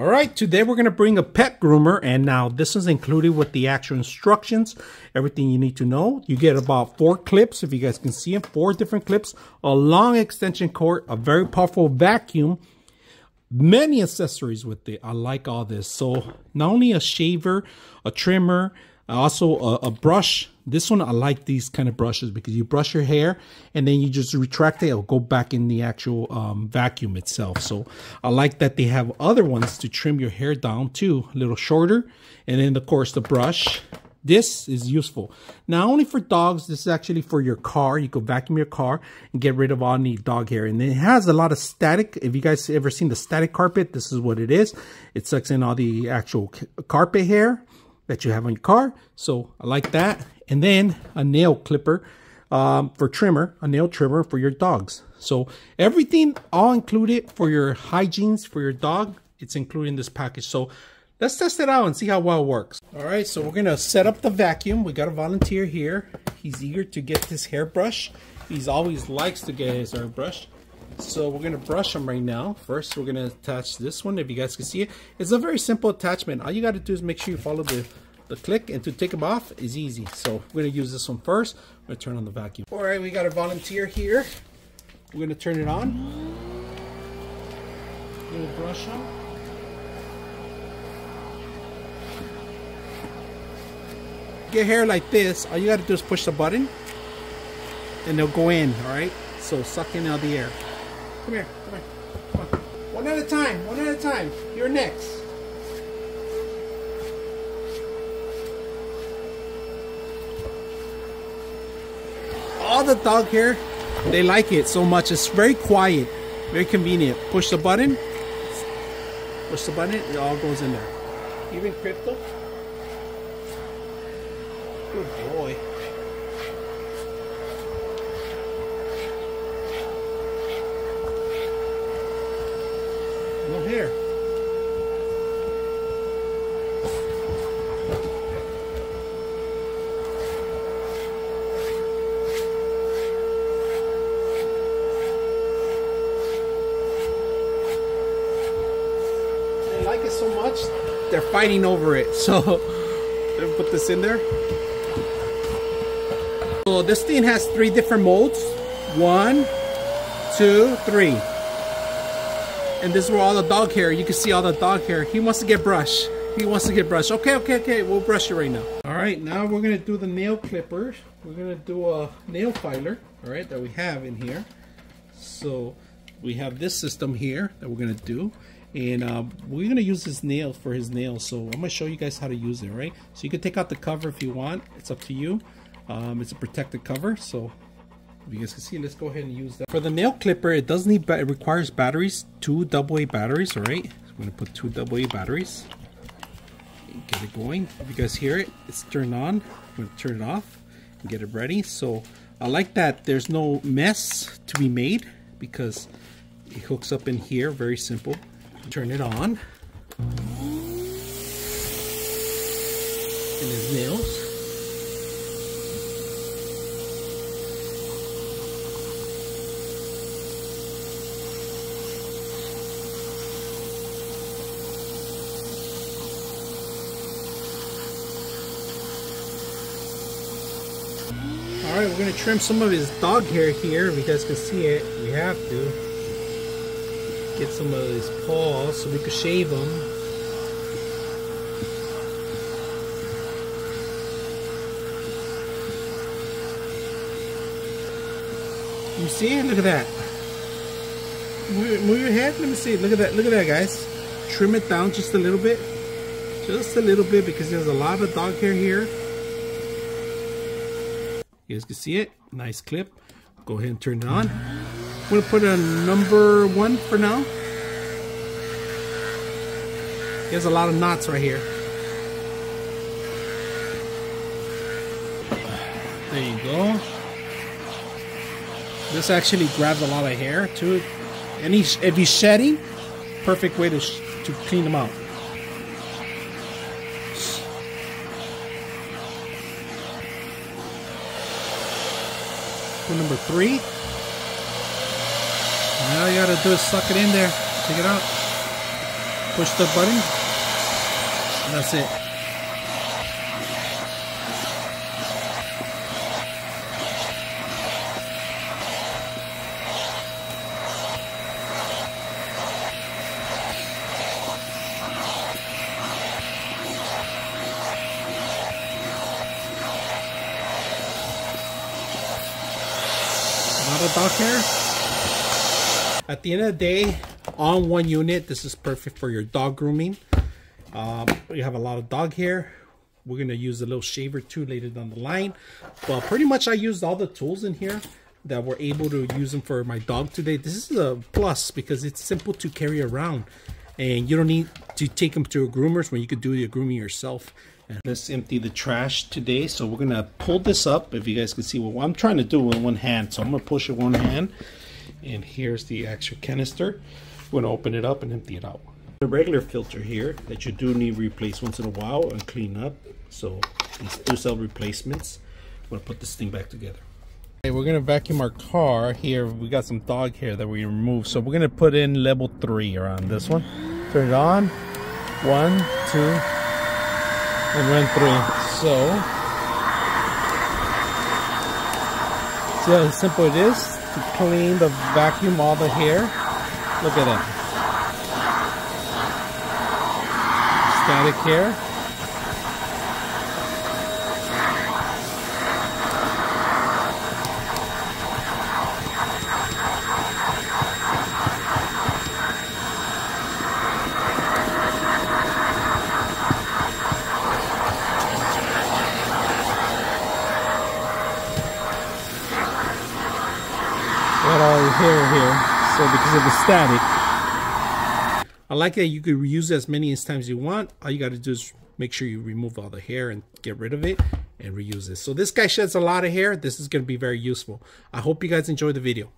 All right, today we're going to bring a pet groomer, and now this is included with the actual instructions, everything you need to know. You get about 4 clips, if you guys can see them, 4 different clips, a long extension cord, a very powerful vacuum, many accessories with it. I like all this. So not only a shaver, a trimmer, also a brush. This one, I like these kind of brushes because you brush your hair and then you just retract it. It'll go back in the actual vacuum itself. So I like that they have other ones to trim your hair down too, a little shorter. And then of course the brush. This is useful. Not only for dogs, this is actually for your car. You can vacuum your car and get rid of all the dog hair. And it has a lot of static. If you guys ever seen the static carpet, this is what it is. It sucks in all the actual carpet hair that you have on your car. So I like that. And then a nail clipper for trimmer, a nail trimmer for your dogs. So everything all included for your hygienes for your dog. It's included in this package. So let's test it out and see how well it works. All right, so we're gonna set up the vacuum. We got a volunteer here. He's eager to get his hairbrush. He's always likes to get his hairbrush. So we're gonna brush him right now. First, we're gonna attach this one. If you guys can see it, it's a very simple attachment. All you gotta do is make sure you follow the click, and to take them off is easy. So we're gonna use this one first. We're gonna turn on the vacuum. All right, we got a volunteer here. We're gonna turn it on. Little brush on. Get hair like this, all you gotta do is push the button and they'll go in. All right, so suck in all the air. Come here, come here, come on. One at a time, one at a time. You're next. All the dog hair, they like it so much. It's very quiet, very convenient. Push the button, it all goes in there. Even Crypto. Good boy. No hair. They like it so much, they're fighting over it. So let me put this in there. So this thing has 3 different modes. 1, 2, 3. And this is where all the dog hair, you can see all the dog hair. He wants to get brushed. He wants to get brushed. Okay. We'll brush it right now. All right, now we're gonna do the nail clippers. We're gonna do a nail filer, all right, that we have in here. So we have this system here that we're gonna do. And we're gonna use his nail for his nails. So I'm gonna show you guys how to use it, right? So you can take out the cover if you want. It's up to you. It's a protected cover, so if you guys can see, let's go ahead and use that. For the nail clipper, it does need, it requires batteries, 2 AA batteries, all right? So I'm gonna put 2 AA batteries. Get it going. If you guys hear it, it's turned on. I'm gonna turn it off and get it ready. So I like that there's no mess to be made because it hooks up in here, very simple. Turn it on. And his nails. Alright, we're going to trim some of his dog hair here. If you guys can see it, we have to get some of his paws so we can shave them. You see it? Look at that. Move your head. Let me see. Look at that. Look at that, guys. Trim it down just a little bit. Just a little bit because there's a lot of dog hair here. You guys can see it. Nice clip. Go ahead and turn it on. I'm going to put a number 1 for now. There's a lot of knots right here. There you go. This actually grabs a lot of hair too. And if he's shedding, perfect way to clean them out. For number 3. All you gotta do is suck it in there. Take it out. push the button, and that's it. Not a dog hair. At the end of the day, on one unit, this is perfect for your dog grooming. You have a lot of dog hair. We're gonna use a little shaver too later down the line. But pretty much I used all the tools in here that were able to use them for my dog today. This is a plus because it's simple to carry around. And you don't need to take them to a groomer's when you could do your grooming yourself. And let's empty the trash today. So we're gonna pull this up. If you guys can see what I'm trying to do with one hand. So I'm gonna push it one hand. And here's the extra canister. We're gonna open it up and empty it out. A regular filter here that you do need to replace once in a while and clean up. So these do sell replacements. I'm gonna put this thing back together. Okay, we're gonna vacuum our car. Here we got some dog hair that we removed. So we're gonna put in level 3 around this one. Turn it on. 1, 2, and run 3. So see how simple it is to clean the vacuum all the hair. Look at that. Static hair. Got all your hair here, so because of the static. I like that you could reuse it as many times as you want. All you got to do is make sure you remove all the hair and get rid of it and reuse this. So this guy sheds a lot of hair. This is going to be very useful. I hope you guys enjoy the video.